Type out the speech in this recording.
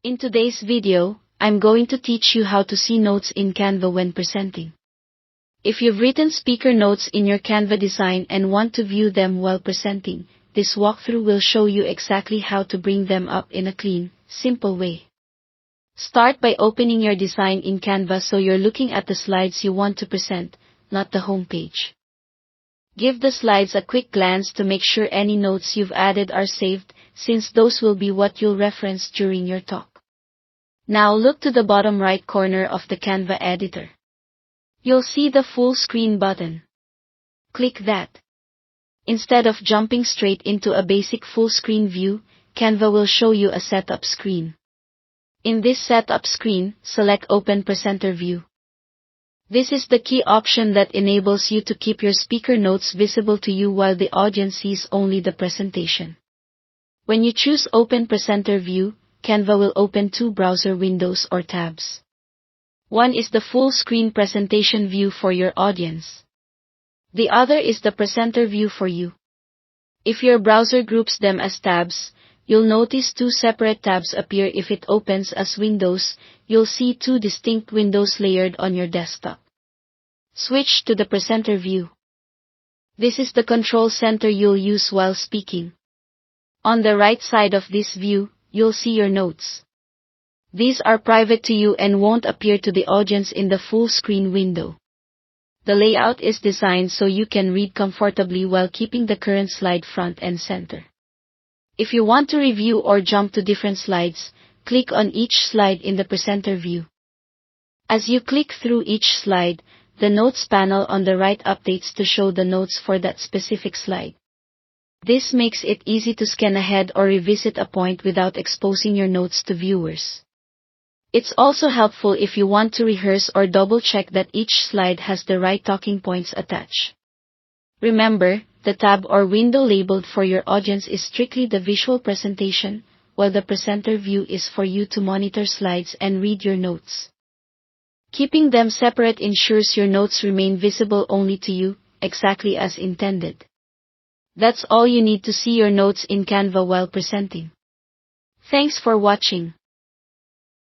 In today's video, I'm going to teach you how to see notes in Canva when presenting. If you've written speaker notes in your Canva design and want to view them while presenting, this walkthrough will show you exactly how to bring them up in a clean, simple way. Start by opening your design in Canva so you're looking at the slides you want to present, not the home page. Give the slides a quick glance to make sure any notes you've added are saved, since those will be what you'll reference during your talk. Now look to the bottom right corner of the Canva editor. You'll see the full screen button. Click that. Instead of jumping straight into a basic full screen view, Canva will show you a setup screen. In this setup screen, select Open Presenter View. This is the key option that enables you to keep your speaker notes visible to you while the audience sees only the presentation. When you choose Open Presenter View, Canva will open two browser windows or tabs. One is the full screen presentation view for your audience. The other is the presenter view for you. If your browser groups them as tabs, you'll notice two separate tabs appear. If it opens as windows, you'll see two distinct windows layered on your desktop. Switch to the presenter view. This is the control center you'll use while speaking. On the right side of this view, you'll see your notes. These are private to you and won't appear to the audience in the full screen window. The layout is designed so you can read comfortably while keeping the current slide front and center. If you want to review or jump to different slides, click on each slide in the presenter view. As you click through each slide, the Notes panel on the right updates to show the notes for that specific slide. This makes it easy to scan ahead or revisit a point without exposing your notes to viewers. It's also helpful if you want to rehearse or double-check that each slide has the right talking points attached. Remember, the tab or window labeled for your audience is strictly the visual presentation, while the presenter view is for you to monitor slides and read your notes. Keeping them separate ensures your notes remain visible only to you, exactly as intended. That's all you need to see your notes in Canva while presenting. Thanks for watching.